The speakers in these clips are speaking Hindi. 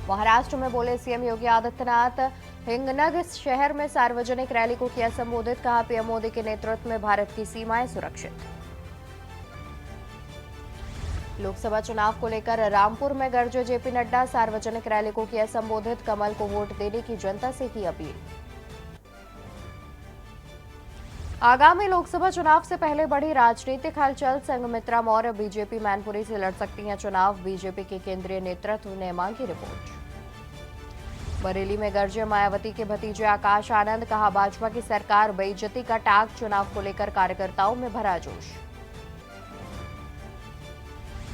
महाराष्ट्र में बोले सीएम योगी आदित्यनाथ। हिंगनगर शहर में सार्वजनिक रैली को किया संबोधित, कहा पीएम मोदी के नेतृत्व में भारत की सीमाएं सुरक्षित। लोकसभा चुनाव को लेकर रामपुर में गरजे जेपी नड्डा, सार्वजनिक रैली को किया संबोधित, कमल को वोट देने की जनता से की अपील। आगामी लोकसभा चुनाव से पहले बढ़ी राजनीतिक हलचल, संघमित्रा मौर्य बीजेपी मैनपुरी से लड़ सकती हैं चुनाव, बीजेपी के केंद्रीय नेतृत्व ने मांगी रिपोर्ट। बरेली में गरजे मायावती के भतीजे आकाश आनंद, कहा भाजपा की सरकार बेइज्जती का टैग, चुनाव को लेकर कार्यकर्ताओं में भरा जोश।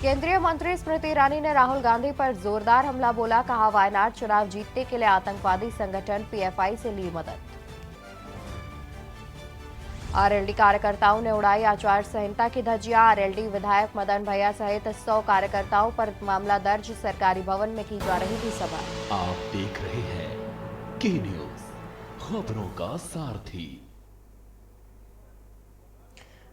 केंद्रीय मंत्री स्मृति ईरानी ने राहुल गांधी पर जोरदार हमला बोला, कहा वायनाड चुनाव जीतने के लिए आतंकवादी संगठन पीएफआई से ली मदद। आरएलडी कार्यकर्ताओं ने उड़ाई आचार संहिता की धज्जियां, आरएलडी विधायक मदन भैया सहित 100 कार्यकर्ताओं पर मामला दर्ज, सरकारी भवन में की जा रही थी सभा। आप देख रहे हैं के न्यूज, खबरों का सारथी।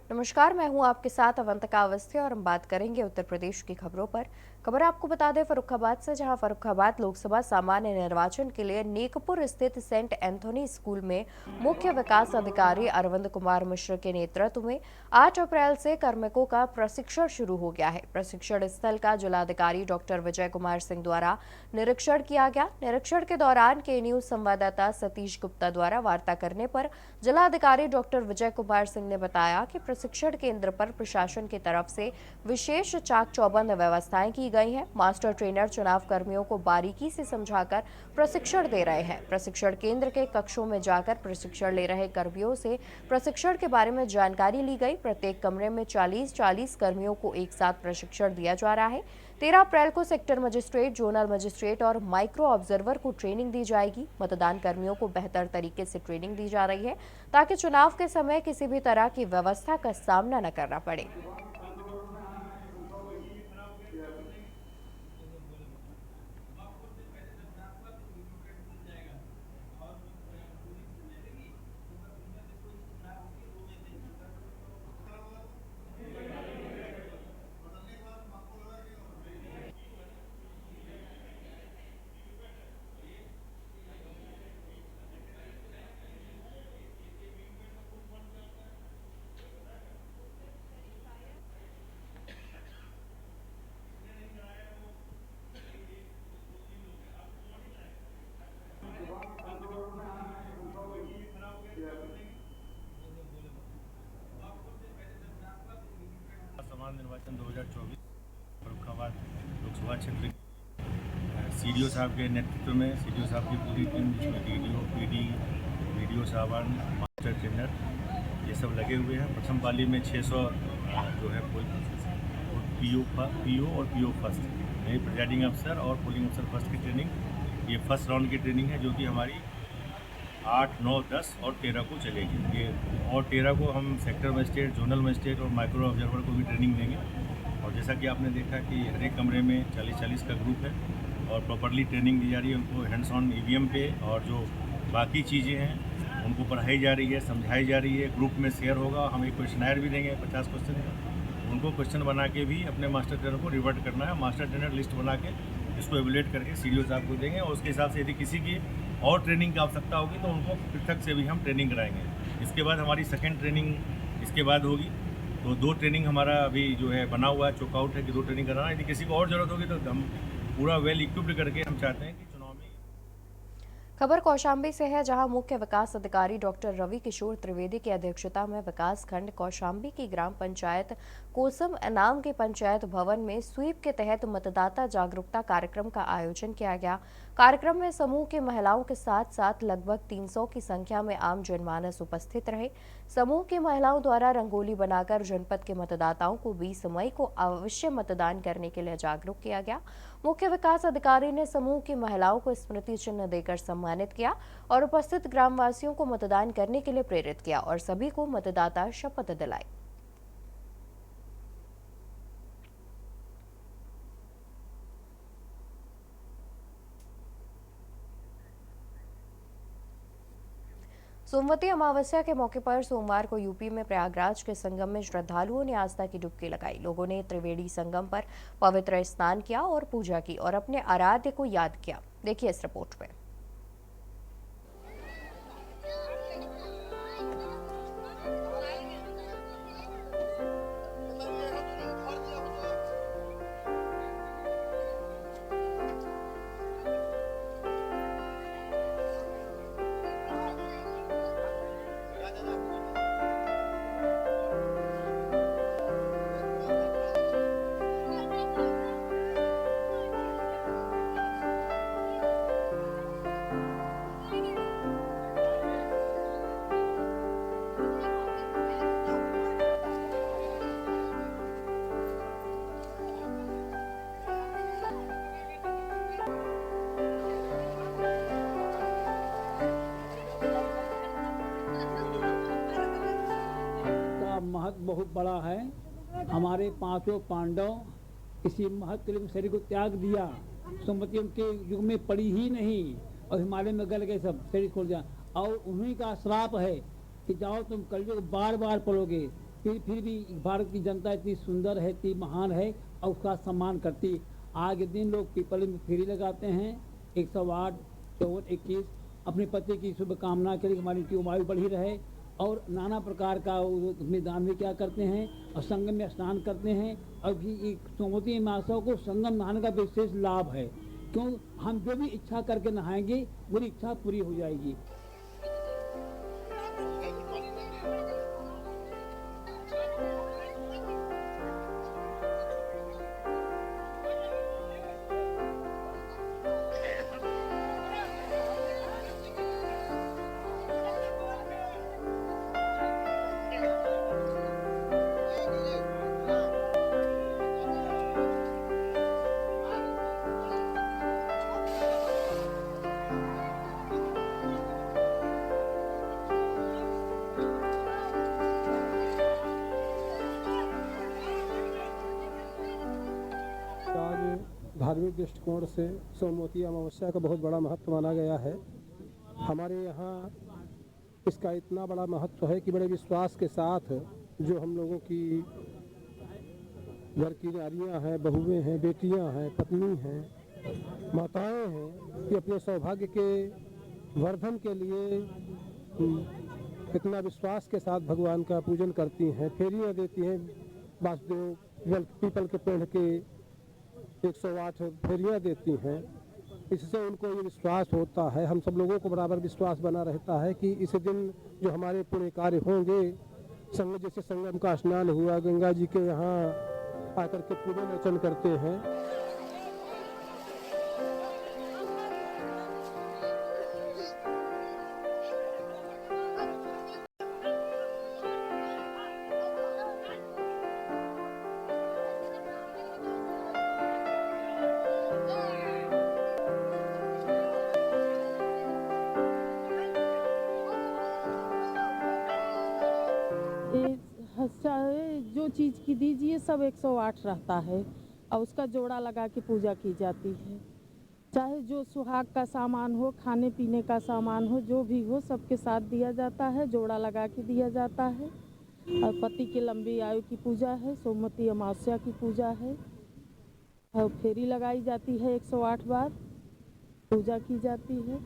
नमस्कार, मैं हूं आपके साथ अवंतिका अवस्थी और हम बात करेंगे उत्तर प्रदेश की खबरों पर। खबर आपको बता दें फर्रुखाबाद से, जहां फर्रुखाबाद लोकसभा सामान्य निर्वाचन के लिए नेकपुर स्थित सेंट एंथोनी स्कूल में मुख्य विकास अधिकारी अरविंद कुमार मिश्र के नेतृत्व में 8 अप्रैल से कार्मिकों का प्रशिक्षण शुरू हो गया है। प्रशिक्षण स्थल का जिलाधिकारी डॉक्टर विजय कुमार सिंह द्वारा निरीक्षण किया गया। निरीक्षण के दौरान के न्यूज संवाददाता सतीश गुप्ता द्वारा वार्ता करने पर जिलाधिकारी डॉक्टर विजय कुमार सिंह ने बताया कि प्रशिक्षण केंद्र पर प्रशासन की तरफ से विशेष चाक चौबंद व्यवस्थाएं की गई हैं। मास्टर ट्रेनर चुनाव कर्मियों को बारीकी से समझाकर प्रशिक्षण दे रहे हैं। प्रशिक्षण केंद्र के कक्षों में जाकर प्रशिक्षण ले रहे कर्मियों से प्रशिक्षण के बारे में जानकारी ली गई। प्रत्येक कमरे में 40-40 कर्मियों को एक साथ प्रशिक्षण दिया जा रहा है। 13 अप्रैल को सेक्टर मजिस्ट्रेट, जोनल मजिस्ट्रेट और माइक्रो ऑब्जर्वर को ट्रेनिंग दी जाएगी। मतदान कर्मियों को बेहतर तरीके से ट्रेनिंग दी जा रही है ताकि चुनाव के समय किसी भी तरह की व्यवस्था का सामना न करना पड़े। सामान्य निर्वाचन 2024 फर्रुखाबाद लोकसभा क्षेत्र सीडीओ साहब के नेतृत्व में सीडीओ साहब की पूरी टीम, जिसमें डीडीओ, पीडी, वीडियो साहबान, मास्टर ट्रेनर ये सब लगे हुए हैं। प्रथम पाली में 600 जो है पीओ और पीओ फर्स्ट, यानी प्रिजाइडिंग अफसर और पोलिंग अफसर फर्स्ट की ट्रेनिंग, ये फर्स्ट राउंड की ट्रेनिंग है जो कि हमारी 8, 9, 10 और 13 को चलेगी। ये और 13 को हम सेक्टर मजिस्ट्रेट, जोनल मजिस्ट्रेट और माइक्रो ऑब्जर्वर को भी ट्रेनिंग देंगे। और जैसा कि आपने देखा कि हर एक कमरे में 40-40 का ग्रुप है और प्रॉपरली ट्रेनिंग दी जा रही है उनको हैंड्स ऑन ईवीएम पे, और जो बाकी चीज़ें हैं उनको पढ़ाई जा रही है, समझाई जा रही है। ग्रुप में शेयर होगा, हम एक क्वेश्चनायर भी देंगे 50 क्वेश्चन का, उनको क्वेश्चन बना के भी अपने मास्टर ट्रेनर को रिवर्ट करना है। मास्टर ट्रेनर लिस्ट बना के इसको एवेल्यूएट करके सीडीओ साहब को देंगे और उसके हिसाब से यदि किसी की और ट्रेनिंग की आवश्यकता होगी तो उनको पृथक से भी हम ट्रेनिंग कराएंगे। इसके बाद हमारी सेकेंड ट्रेनिंग इसके बाद होगी। तो 2 ट्रेनिंग हमारा अभी जो है बना हुआ है, चौकआउट है कि 2 ट्रेनिंग कराना। यदि किसी को और ज़रूरत होगी तो हम पूरा वेल इक्विप्ड करके हम चाहते हैं कि चुनाव में। खबर कौशाम्बी से है, जहां मुख्य विकास अधिकारी डॉक्टर रवि किशोर त्रिवेदी की अध्यक्षता में विकास खंड कौशाम्बी की ग्राम पंचायत कोसम इनाम के पंचायत भवन में स्वीप के तहत मतदाता जागरूकता कार्यक्रम का आयोजन किया गया। कार्यक्रम में समूह की महिलाओं के साथ साथ लगभग 300 की संख्या में आम जनमानस उपस्थित रहे। समूह की महिलाओं द्वारा रंगोली बनाकर जनपद के मतदाताओं को 20 मई को अवश्य मतदान करने के लिए जागरूक किया गया। मुख्य विकास अधिकारी ने समूह की महिलाओं को स्मृति चिन्ह देकर सम्मानित किया और उपस्थित ग्रामवासियों को मतदान करने के लिए प्रेरित किया और सभी को मतदाता शपथ दिलाई। सोमवती अमावस्या के मौके पर सोमवार को यूपी में प्रयागराज के संगम में श्रद्धालुओं ने आस्था की डुबकी लगाई। लोगों ने त्रिवेणी संगम पर पवित्र स्नान किया और पूजा की और अपने आराध्य को याद किया। देखिए इस रिपोर्ट में। का महत्व बहुत बड़ा है। हमारे पांचों पांडव इसी महत्व शरीर को त्याग दिया। सुमति उनके युग में पड़ी ही नहीं और हिमालय में गल गए, सब शरीर छोड़ दिया। और उन्हीं का श्राप है कि जाओ तुम कलयुग बार बार पढ़ोगे। फिर भी भारत की जनता इतनी सुंदर है, इतनी महान है और उसका सम्मान करती। आज के दिन लोग पीपल में फेरी लगाते हैं 108, 54, 21 अपने पति की शुभकामना के लिए हमारी आयु बढ़ी रहे और नाना प्रकार का उसमें दान भी क्या करते हैं और संगम में स्नान करते हैं। और भी सोमवती अमावस्या को संगम नहाने का विशेष लाभ है, क्यों हम जो भी इच्छा करके नहाएंगे वो इच्छा पूरी हो जाएगी। आज धार्मिक दृष्टिकोण से सोमवती अमावस्या का बहुत बड़ा महत्व माना गया है। हमारे यहाँ इसका इतना बड़ा महत्व है कि बड़े विश्वास के साथ जो हम लोगों की घर की नारियाँ हैं, बहुएं हैं, बेटियां हैं, पत्नी हैं, माताएं हैं, कि अपने सौभाग्य के वर्धन के लिए इतना विश्वास के साथ भगवान का पूजन करती हैं, फेरियाँ देती हैं। वासुदेव पीपल के पेड़ के 108 फेरियाँ देती हैं। इससे उनको ये विश्वास होता है, हम सब लोगों को बराबर विश्वास बना रहता है कि इस दिन जो हमारे पुण्य कार्य होंगे, जैसे संगम का स्नान हुआ, गंगा जी के यहाँ आकर के पूजन अर्चन करते हैं। चाहे जो चीज़ की दीजिए सब 108 रहता है और उसका जोड़ा लगा के पूजा की जाती है। चाहे जो सुहाग का सामान हो, खाने पीने का सामान हो, जो भी हो सबके साथ दिया जाता है, जोड़ा लगा के दिया जाता है। और पति की लंबी आयु की पूजा है, सोमवती अमावस्या की पूजा है और फेरी लगाई जाती है 108 बार पूजा की जाती है।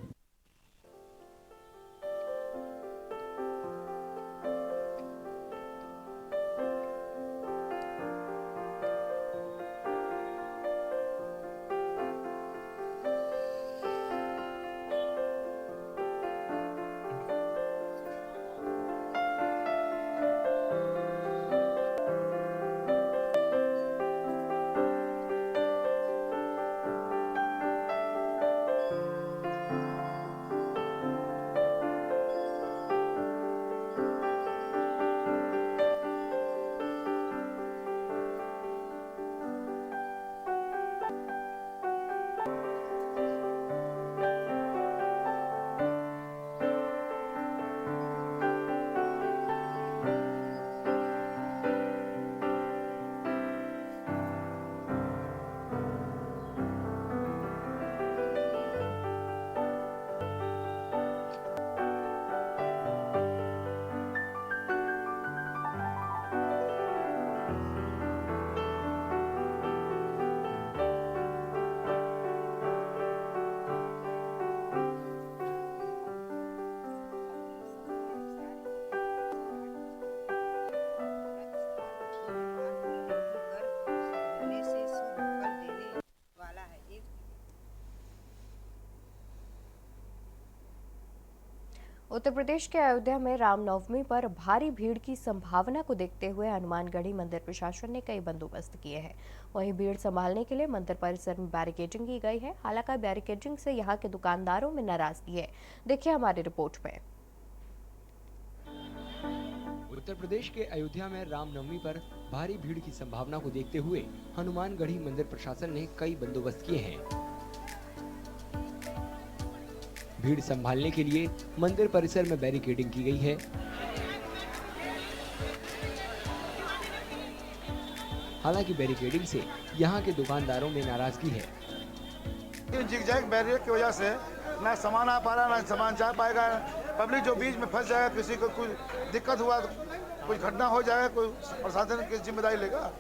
उत्तर प्रदेश के अयोध्या में रामनवमी पर भारी भीड़ की संभावना को देखते हुए हनुमानगढ़ी मंदिर प्रशासन ने कई बंदोबस्त किए हैं। वहीं भीड़ संभालने के लिए मंदिर परिसर में बैरिकेडिंग की गई है। हालांकि बैरिकेडिंग से यहां के दुकानदारों में नाराजगी है। देखिए हमारी रिपोर्ट में। उत्तर प्रदेश के अयोध्या में रामनवमी पर भारी भीड़ की संभावना को देखते हुए हनुमानगढ़ी मंदिर प्रशासन ने कई बंदोबस्त किए हैं। भीड़ संभालने के लिए मंदिर परिसर में बैरिकेडिंग की गई है। हालांकि बैरिकेडिंग से यहां के दुकानदारों में नाराजगी है। जिगजैग बैरियर की वजह से ना सामान आ पा रहा, ना सामान जा पाएगा। पब्लिक जो बीच में फंस जाएगा, किसी को कुछ दिक्कत हुआ, कुछ घटना हो जाएगा, कोई प्रशासन की जिम्मेदारी लेगा।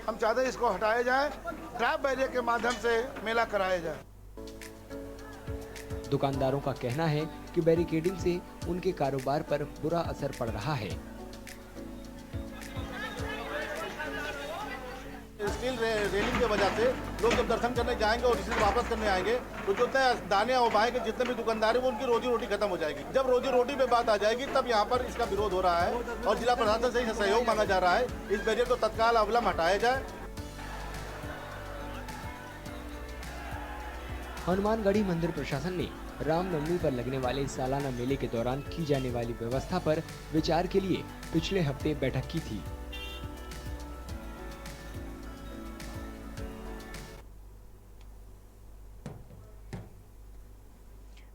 हम चाहते हैं इसको हटाया जाए, ड्राइव बैरियर के माध्यम से मेला कराया जाए। दुकानदारों का कहना है कि बैरिकेडिंग से उनके कारोबार पर बुरा असर पड़ रहा है। स्टील रेलिंग की वजह से लोग जब दर्शन करने जाएंगे और इसी वापस करने आएंगे तो जो दाने और बाएं के जितने भी दुकानदार हैं वो उनकी रोजी रोटी खत्म हो जाएगी। जब रोजी रोटी पे बात आ जाएगी तब यहाँ पर इसका विरोध हो रहा है और जिला प्रशासन से सहयोग मांगा जा रहा है। इस बैरियर को तत्काल अवलंब हटाया जाए। हनुमानगढ़ी मंदिर प्रशासन ने रामनवमी पर लगने वाले सालाना मेले के दौरान की जाने वाली व्यवस्था पर विचार के लिए पिछले हफ्ते बैठक की थी।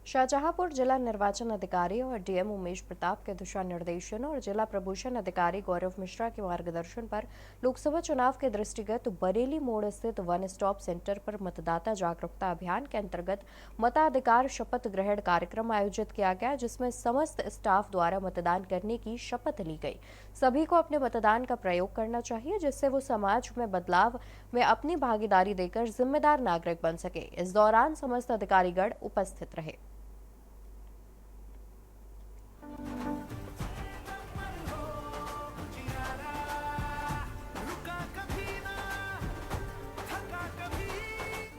शाहजहांपुर जिला निर्वाचन अधिकारी और डीएम उमेश प्रताप के दिशा निर्देशन और जिला प्रबूषण अधिकारी गौरव मिश्रा के मार्गदर्शन पर लोकसभा चुनाव के दृष्टिगत बरेली मोड़ स्थित वन स्टॉप सेंटर पर मतदाता जागरूकता अभियान के अंतर्गत मताधिकार शपथ ग्रहण कार्यक्रम आयोजित किया गया, जिसमें समस्त स्टाफ द्वारा मतदान करने की शपथ ली गई। सभी को अपने मतदान का प्रयोग करना चाहिए, जिससे वो समाज में बदलाव में अपनी भागीदारी देकर जिम्मेदार नागरिक बन सके। इस दौरान समस्त अधिकारीगण उपस्थित रहे।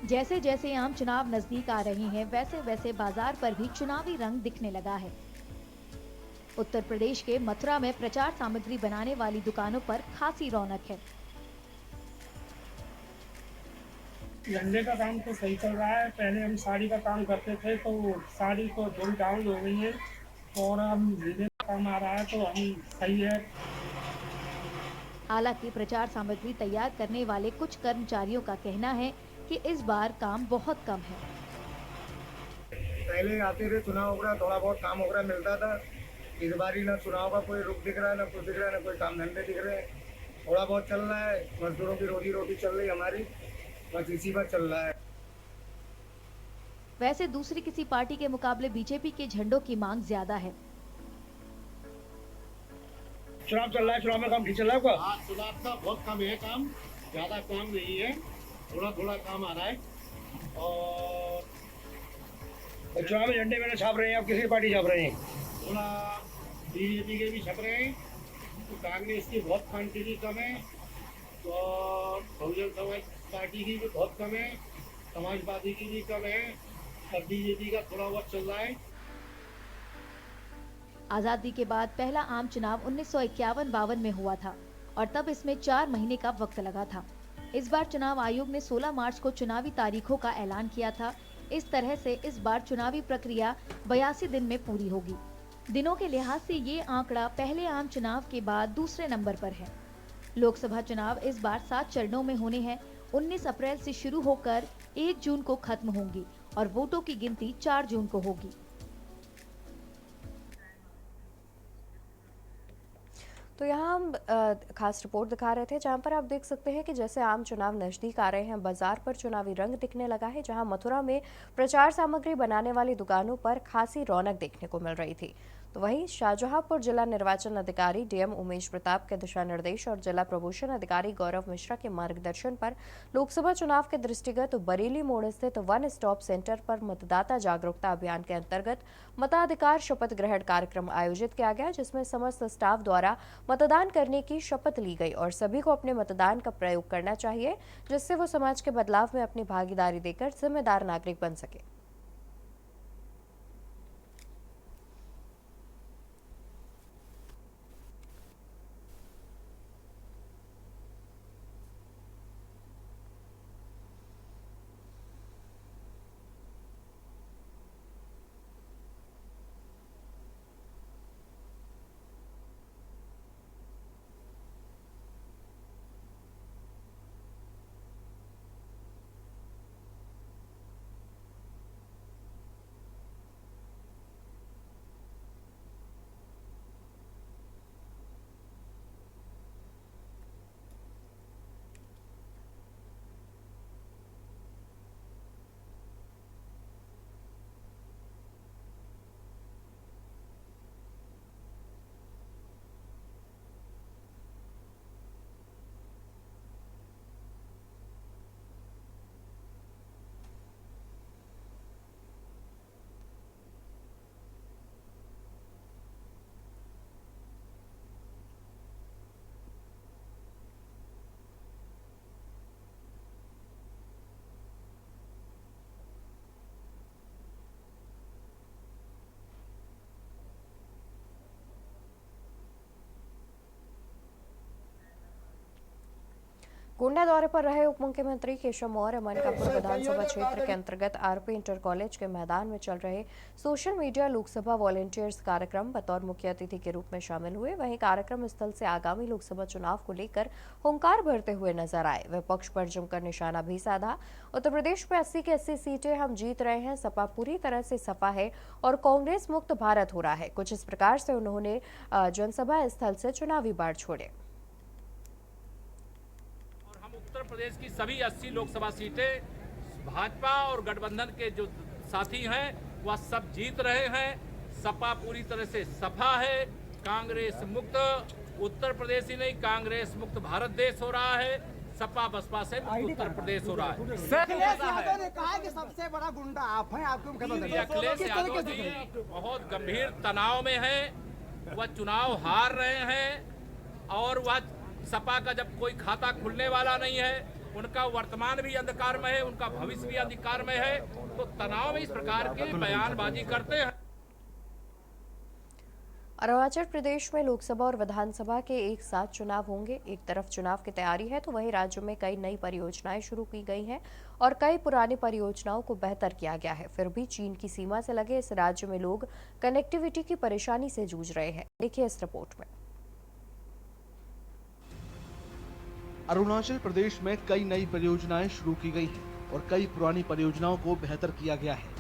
जैसे जैसे आम चुनाव नजदीक आ रहे हैं, वैसे वैसे बाजार पर भी चुनावी रंग दिखने लगा है। उत्तर प्रदेश के मथुरा में प्रचार सामग्री बनाने वाली दुकानों पर खासी रौनक है। झंडे का काम तो सही चल रहा है। पहले हम साड़ी का काम करते थे तो साड़ी तो थोड़ी डाउन हो गई है और हम झंडे का काम आ रहा है तो हम सही है। हालांकि प्रचार सामग्री तैयार करने वाले कुछ कर्मचारियों का कहना है कि इस बार काम बहुत कम है। पहले आते थे चुनाव वगैरह थोड़ा बहुत काम वगैरह मिलता था। इस बार ही ना चुनाव का कोई रुख दिख रहा है, ना कुछ दिख रहा है, ना कोई काम धंधे दिख रहे हैं। थोड़ा बहुत चल रहा है, मजदूरों की रोजी रोटी चल रही है हमारी, बस इसी पर चल रहा है। वैसे दूसरी किसी पार्टी के मुकाबले बीजेपी के झंडों की मांग ज्यादा है। चुनाव चल रहा है, चुनाव में काम ठीक चल रहा है। हाँ, चुनाव का बहुत कम है, काम ज्यादा काम नहीं है, थोड़ा थोड़ा काम आ रहा है। और चुनाव में झंडे मैंने छाप रहे हैं, आप किसी पार्टी छाप रहे हैं? थोड़ा बीजेपी के भी छप रहे हैं, तो कांग्रेस की बहुत क्वांटिटी कम है और बहुजन समाज पार्टी की भी बहुत कम है, समाजवादी की भी कम है और बीजेपी का थोड़ा बहुत चल रहा है। आजादी के बाद पहला आम चुनाव 1951-52 में हुआ था और तब इसमें 4 महीने का वक्त लगा था। इस बार चुनाव आयोग ने 16 मार्च को चुनावी तारीखों का ऐलान किया था। इस तरह से इस बार चुनावी प्रक्रिया 82 दिन में पूरी होगी। दिनों के लिहाज से ये आंकड़ा पहले आम चुनाव के बाद दूसरे नंबर पर है। लोकसभा चुनाव इस बार 7 चरणों में होने हैं। 19 अप्रैल से शुरू होकर 1 जून को खत्म होंगी और वोटों की गिनती 4 जून को होगी। तो यहाँ हम खास रिपोर्ट दिखा रहे थे, जहाँ पर आप देख सकते हैं कि जैसे आम चुनाव नज़दीक आ रहे हैं, बाजार पर चुनावी रंग दिखने लगा है। जहाँ मथुरा में प्रचार सामग्री बनाने वाली दुकानों पर खासी रौनक देखने को मिल रही थी, तो वहीं शाहजहांपुर जिला निर्वाचन अधिकारी डीएम उमेश प्रताप के दिशा निर्देश और जिला प्रबूषण अधिकारी गौरव मिश्रा के मार्गदर्शन पर लोकसभा चुनाव के दृष्टिगत बरेली मोड़ स्थित वन स्टॉप सेंटर पर मतदाता जागरूकता अभियान के अंतर्गत मताधिकार शपथ ग्रहण कार्यक्रम आयोजित किया गया, जिसमें समस्त स्टाफ द्वारा मतदान करने की शपथ ली गई और सभी को अपने मतदान का प्रयोग करना चाहिए, जिससे वो समाज के बदलाव में अपनी भागीदारी देकर जिम्मेदार नागरिक बन सके। गोंडा दौरे पर रहे उप मुख्यमंत्री केशव मौर्य मनकापुर विधानसभा क्षेत्र के अंतर्गत आरपी इंटर कॉलेज के मैदान में चल रहे सोशल मीडिया लोकसभा वॉलंटियर्स कार्यक्रम बतौर मुख्य अतिथि के रूप में शामिल हुए। वहीं कार्यक्रम स्थल से आगामी लोकसभा चुनाव को लेकर हुंकार भरते हुए नजर आए। विपक्ष पर जमकर निशाना भी साधा। उत्तर प्रदेश में 80 की 80 सीटें हम जीत रहे हैं, सपा पूरी तरह से सफा है और कांग्रेस मुक्त भारत हो रहा है। कुछ इस प्रकार से उन्होंने जनसभा स्थल से चुनावी बाढ़ छोड़े। उत्तर प्रदेश की सभी 80 लोकसभा सीटें भाजपा और गठबंधन के जो साथी हैं वह सब जीत रहे हैं। सपा पूरी तरह से सफा है, कांग्रेस मुक्त उत्तर प्रदेश ही नहीं कांग्रेस मुक्त भारत देश हो रहा है। सपा बसपा से मुक्त उत्तर प्रदेश हो रहा है। अखिलेश यादव ने कहा कि सबसे बड़ा गुंडा आप हैं, आपको अखिलेश यादव जी बहुत गंभीर तनाव में है। वह चुनाव हार रहे हैं और वह सपा का जब कोई खाता खुलने वाला नहीं है, उनका वर्तमान भी अंधकार में है, उनका भविष्य भी अंधकार में है, तो तनाव में इस प्रकार की बयानबाजी करते हैं। अरुणाचल प्रदेश में लोकसभा और विधानसभा के एक साथ चुनाव होंगे। एक तरफ चुनाव की तैयारी है तो वहीं राज्य में कई नई परियोजनाएं शुरू की गई हैं और कई पुरानी परियोजनाओं को बेहतर किया गया है। फिर भी चीन की सीमा से लगे इस राज्य में लोग कनेक्टिविटी की परेशानी से जूझ रहे हैं। देखिए इस रिपोर्ट में। अरुणाचल प्रदेश में कई नई परियोजनाएं शुरू की गई हैं और कई पुरानी परियोजनाओं को बेहतर किया गया है।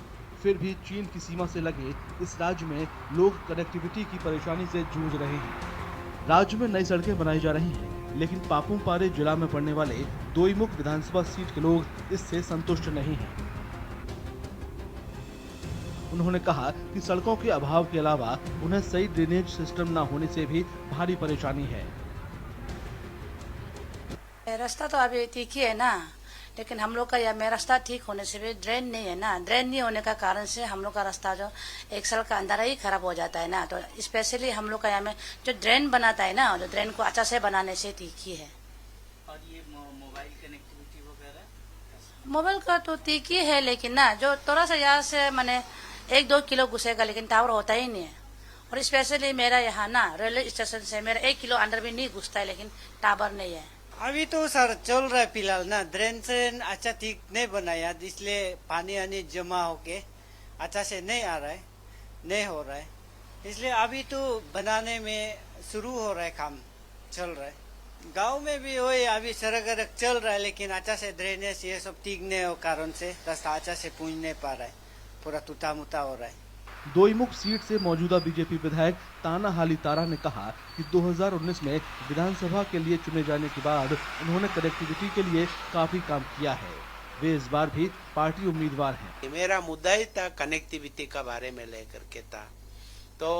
फिर भी चीन की सीमा से लगे इस राज्य में लोग कनेक्टिविटी की परेशानी से जूझ रहे हैं। राज्य में नई सड़कें बनाई जा रही हैं, लेकिन पापुमपारे जिला में पड़ने वाले दोईमुख विधानसभा सीट के लोग इससे संतुष्ट नहीं हैं। उन्होंने कहा कि सड़कों के अभाव के अलावा उन्हें सही ड्रेनेज सिस्टम न होने से भी भारी परेशानी है। रास्ता तो अभी ठीक ही है ना, लेकिन हम लोग का यह में रास्ता ठीक होने से भी ड्रेन नहीं है ना। ड्रेन नहीं होने का कारण से हम लोग का रास्ता जो एक साल का अंदर ही खराब हो जाता है ना। तो स्पेशली हम लोग का यहाँ में जो ड्रेन बनाता है ना, जो ड्रेन को अच्छा से बनाने से ठीक ही है। और ये मोबाइल कनेक्टिविटी वगैरह मोबाइल का तो ठीक ही है, लेकिन ना जो थोड़ा सा यहाँ से मैंने 1-2 किलो घुसेगा, लेकिन टावर होता ही नहीं है। और स्पेशली मेरा यहाँ ना रेलवे स्टेशन से मेरा 1 किलो अंदर भी नहीं घुसता है, लेकिन टावर नहीं है। अभी तो सर चल रहा है फिलहाल ना, ड्रेन से अच्छा ठीक नहीं बनाया, इसलिए पानी आनी जमा होके अच्छा से नहीं आ रहा है, नहीं हो रहा है। इसलिए अभी तो बनाने में शुरू हो रहा है, काम चल रहा है। गांव में भी वही अभी सड़क चल रहा है, लेकिन अच्छा से ड्रेनेज ये सब ठीक नहीं हो कारण से रास्ता अच्छा से पहुंच नहीं पा रहा है, पूरा टूटा मुटा हो रहा है। दोईमुख सीट से मौजूदा बीजेपी विधायक ताना हाली तारा ने कहा कि 2019 में विधानसभा के लिए चुने जाने के बाद उन्होंने कनेक्टिविटी के लिए काफी काम किया है। वे इस बार भी पार्टी उम्मीदवार हैं। मेरा मुद्दा ही था कनेक्टिविटी का बारे में लेकर के था, तो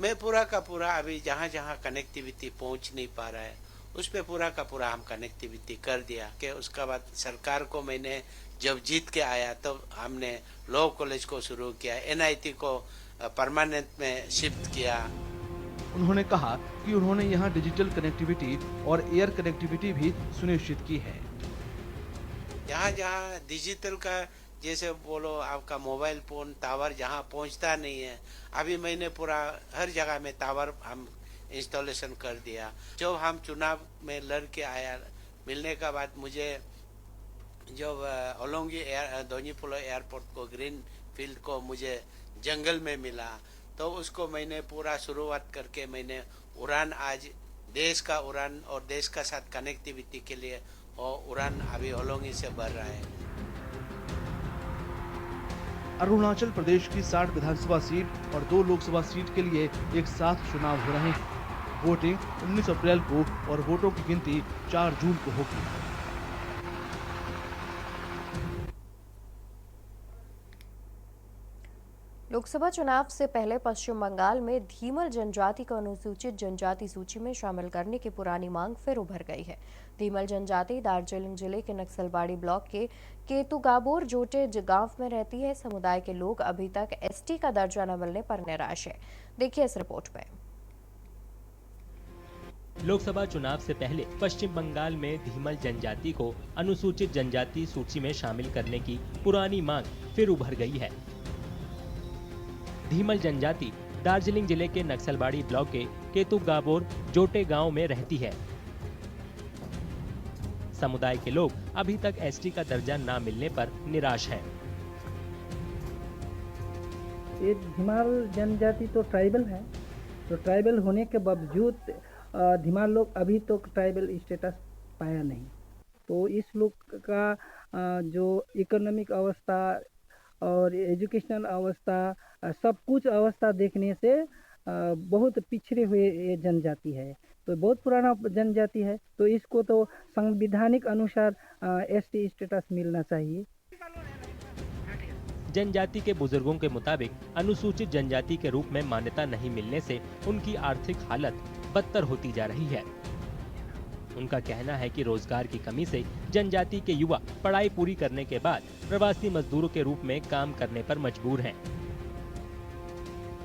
मैं पूरा का पूरा अभी जहाँ जहाँ कनेक्टिविटी पहुँच नहीं पा रहा है उस पे पूरा का पूरा हम कनेक्टिविटी कर दिया। कि उसके बाद सरकार को मैंने जब जीत के आया तब तो हमने लॉ कॉलेज को शुरू किया, NIT को परमानेंट में शिफ्ट किया। उन्होंने कहा कि उन्होंने यहाँ डिजिटल कनेक्टिविटी और एयर कनेक्टिविटी भी सुनिश्चित की है। जहाँ जहाँ डिजिटल का जैसे बोलो आपका मोबाइल फोन टावर जहाँ पहुँचता नहीं है, अभी मैंने पूरा हर जगह में टावर हम इंस्टॉलेशन कर दिया। जब हम चुनाव में लड़ के आया, मिलने का बाद मुझे जब होलोंगी दोन्यीपोलो एयरपोर्ट को ग्रीन फील्ड को मुझे जंगल में मिला, तो उसको मैंने पूरा शुरुआत करके मैंने उड़ान आज देश का उड़ान और देश का साथ कनेक्टिविटी के लिए और उड़ान अभी होलोंगी से बढ़ रहा है। अरुणाचल प्रदेश की 60 विधानसभा सीट और 2 लोकसभा सीट के लिए एक साथ चुनाव हो रहे हैं। वोटिंग 19 अप्रैल को और वोटों की गिनती 4 जून को होगी। लोकसभा चुनाव से पहले पश्चिम बंगाल में धीमल जनजाति को अनुसूचित जनजाति सूची में शामिल करने की पुरानी मांग फिर उभर गई है। धीमल जनजाति दार्जिलिंग जिले के नक्सलबाड़ी ब्लॉक के केतुगाबोर जोटे गांव में रहती है। समुदाय के लोग अभी तक ST का दर्जा न मिलने पर निराश है। देखिए इस रिपोर्ट में। लोकसभा चुनाव से पहले पश्चिम बंगाल में धीमल जनजाति को अनुसूचित जनजाति सूची में शामिल करने की पुरानी मांग फिर उभर गई है। धीमल जनजाति दार्जिलिंग जिले के नक्सलबाड़ी ब्लॉक के केतुगाबोर जोटे गांव में रहती है। समुदाय के लोग अभी तक एसटी का दर्जा न मिलने पर निराश हैं। ये धीमाल जनजाति तो ट्राइबल है, तो ट्राइबल होने के बावजूद धीमाल लोग अभी तो ट्राइबल स्टेटस पाया नहीं। तो इस लोग का जो इकोनॉमिक अवस्था और एजुकेशनल अवस्था सब कुछ अवस्था देखने से बहुत पिछड़े हुए ये जनजाति है। तो बहुत पुराना जनजाति है, तो इसको तो संवैधानिक अनुसार एसटी स्टेटस मिलना चाहिए। जनजाति के बुजुर्गों के मुताबिक अनुसूचित जनजाति के रूप में मान्यता नहीं मिलने से उनकी आर्थिक हालत बदतर होती जा रही है। उनका कहना है कि रोजगार की कमी से जनजाति के युवा पढ़ाई पूरी करने के बाद प्रवासी मजदूरों के रूप में काम करने पर मजबूर हैं।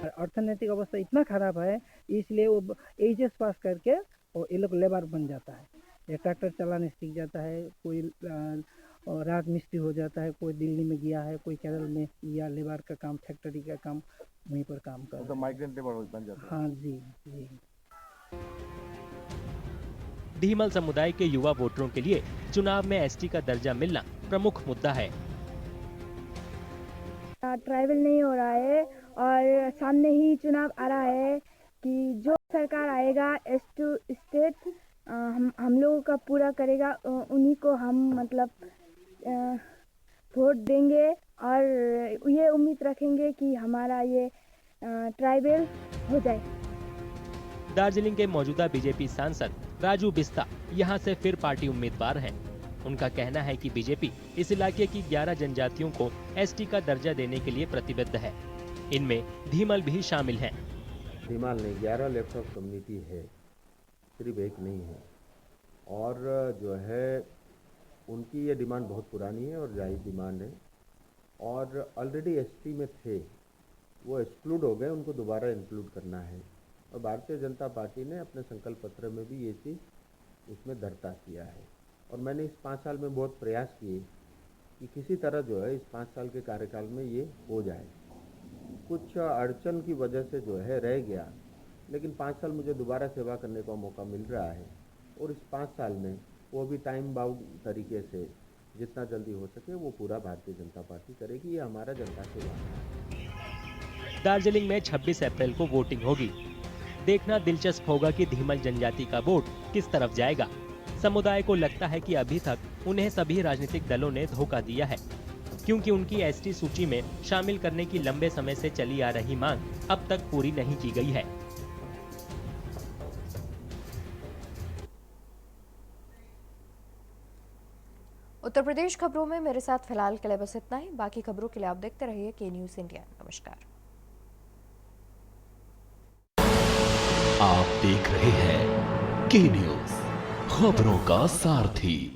अर्थनैतिक अवस्था इतना खराब है, इसलिए वो एचएस पास करके और ये लोग लेबर बन जाता है, ये ट्रैक्टर चलाने सीख जाता है, कोई राज मिस्त्री हो जाता है, कोई दिल्ली में गया है, कोई केरल में गया, लेबर का काम, फैक्ट्री का काम, वहीं पर काम कर तो माइग्रेंट लेबर बन जाता है। हाँ जी जी। धीमल समुदाय के युवा वोटरों के लिए चुनाव में एसटी का दर्जा मिलना प्रमुख मुद्दा है। ट्राइबल नहीं हो रहा है और सामने ही चुनाव आ रहा है कि जो सरकार आएगा एस2 स्टेट हम लोगों का पूरा करेगा, उन्हीं को हम मतलब वोट देंगे और ये उम्मीद रखेंगे कि हमारा ये ट्राइबल हो जाए। दार्जिलिंग के मौजूदा बीजेपी सांसद राजू बिस्ता यहां से फिर पार्टी उम्मीदवार हैं। उनका कहना है कि बीजेपी इस इलाके की 11 जनजातियों को एसटी का दर्जा देने के लिए प्रतिबद्ध है। इनमें धीमल भी शामिल हैं। धीमल नहीं, 11 लेफ्ट ऑफ कम्युनिटी है, सिर्फ एक नहीं है। और जो है उनकी ये डिमांड बहुत पुरानी है और जायज़ डिमांड है, और ऑलरेडी एसटी में थे, वो एक्सक्लूड हो गए, उनको दोबारा इंक्लूड करना है। और भारतीय जनता पार्टी ने अपने संकल्प पत्र में भी ये चीज़ उसमें दर्ता किया है। और मैंने इस 5 साल में बहुत प्रयास किए कि किसी तरह जो है इस 5 साल के कार्यकाल में ये हो जाए। कुछ अड़चन की वजह से जो है रह गया, लेकिन 5 साल मुझे दोबारा सेवा करने का मौका मिल रहा है और इस 5 साल में वो भी टाइम बाउंड तरीके से जितना जल्दी हो सके वो पूरा भारतीय जनता पार्टी करेगी। ये हमारा जनता से वादा है। दार्जिलिंग में 26 अप्रैल को वोटिंग होगी। देखना दिलचस्प होगा कि धीमल जनजाति का वोट किस तरफ जाएगा। समुदाय को लगता है कि अभी तक उन्हें सभी राजनीतिक दलों ने धोखा दिया है, क्योंकि उनकी एसटी सूची में शामिल करने की लंबे समय से चली आ रही मांग अब तक पूरी नहीं की गई है। उत्तर प्रदेश खबरों में मेरे साथ फिलहाल के लिए बस इतना ही। बाकी खबरों के लिए आप देखते रहिए के न्यूज़ इंडिया। नमस्कार। आप देख रहे हैं के न्यूज़, खबरों का सारथी।